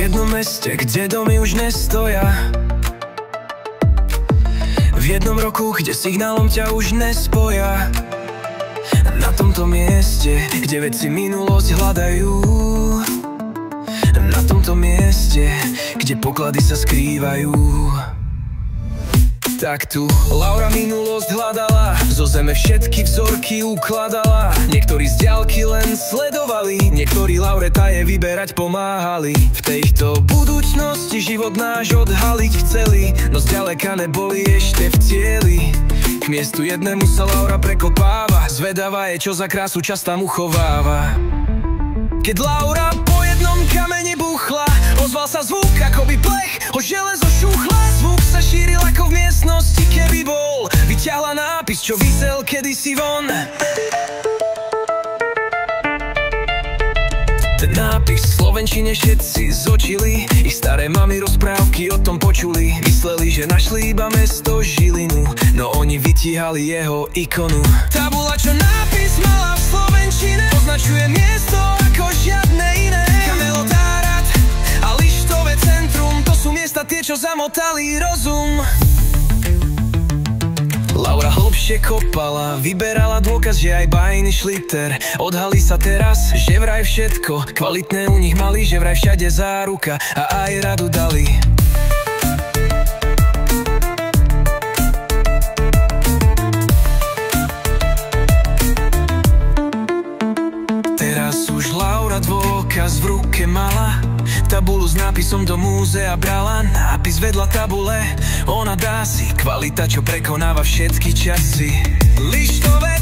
jednom meste, kde domy už nestoja, v jednom roku, kde signálom ťa už nespoja. Na tomto mieste, kde veci minulosť hľadajú, na tomto mieste, kde poklady sa skrývajú. Tak tu Laura minulosť hľadala, zo zeme všetky vzorky ukladala. Niektorí z diaľky len sledovali, niektorí lauretáje vyberať pomáhali. V tejto budúcnosti život náš odhaliť chceli, no zďaleka neboli ešte v cieli. K miestu jednému sa Laura prekopáva, zvedavá je, čo za krásu čas tam uchováva. Keď Laura po jednom kameni buchla, ozval sa zvuk, akoby plech o železo šuchla. Zvuk sa šíril ako v miestnosti, keby bol. Vyťahla nápis, čo visel kedysi von. Ten nápis v slovenčine všetci zočili, ich staré mamy rozprávky o tom počuli. Mysleli, že našli iba mesto Žilinu, no oni vytíhali jeho ikonu. Tabula, čo nápis mala v slovenčine, označuje miesto ako žiadne iné. Kamelotárad a Lištové centrum, to sú miesta tie, čo zamotali rozum. Laura hlbšie kopala, vyberala dôkaz, že aj bajný šliter. Odhalí sa teraz, že vraj všetko kvalitné u nich mali, že vraj všade záruka a aj radu dali. Teraz už Laura dôkaz v ruke mala, tabulu s nápisom do múzea brala. Nápis vedľa tabule, ona dá si, kvalita, čo prekonáva všetky časy. Lištové